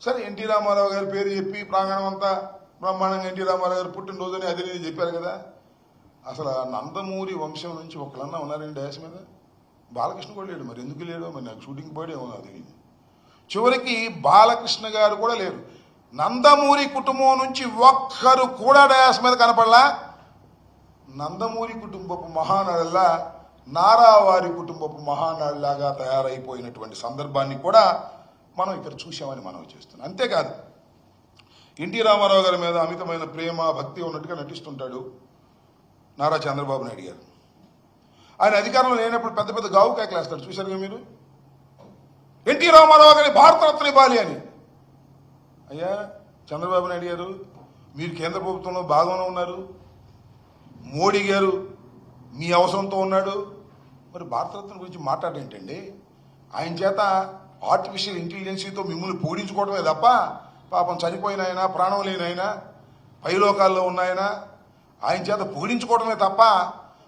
సరే ఎన్టీ రామారావు గారి పేరు చెప్పి ప్రాంగణం అంతా బ్రహ్మాండంగా ఎన్టీ రామారావు గారు పుట్టినరోజుని అది నేను చెప్పారు కదా. అసలు నందమూరి వంశం నుంచి ఒకళ్ళన్నా ఉన్నారండి డ్యాస్ మీద? బాలకృష్ణ కూడా లేడు. మరి ఎందుకు లేడో మరి నాకు షూటింగ్ పోయాడు ఏమో అది. చివరికి బాలకృష్ణ గారు కూడా లేరు. నందమూరి కుటుంబం నుంచి ఒక్కరు కూడా డ్యాస్ మీద కనపడలా. నందమూరి కుటుంబపు మహానడుల్లా నారావారి కుటుంబపు మహానడులాగా తయారైపోయినటువంటి సందర్భాన్ని కూడా మనం ఇక్కడ చూసామని మనం చేస్తున్నాం. అంతేకాదు ఎన్టీ రామారావు గారి మీద అమితమైన ప్రేమ భక్తి ఉన్నట్టుగా నటిస్తుంటాడు నారా చంద్రబాబు నాయుడు గారు. ఆయన అధికారంలో లేనప్పుడు పెద్ద పెద్ద గావు కేకలేస్తాడు, చూశారుగా మీరు. ఎన్టీ రామారావు గారి భారతరత్న ఇవ్వాలి అని. అయ్యా చంద్రబాబు నాయుడు గారు, మీరు కేంద్ర ప్రభుత్వంలో భాగంలో ఉన్నారు, మోడీ గారు మీ అవసరంతో ఉన్నాడు, మరి భారతరత్న గురించి మాట్లాడేంటండి? ఆయన చేత ఆర్టిఫిషియల్ ఇంటెలిజెన్సీతో మిమ్మల్ని పోడించుకోవడమే తప్ప పాపం చనిపోయిన ఆయన, ప్రాణం లేని ఆయన, పైలోకాల్లో ఉన్నాయన ఆయన చేత పోడించుకోవడమే తప్ప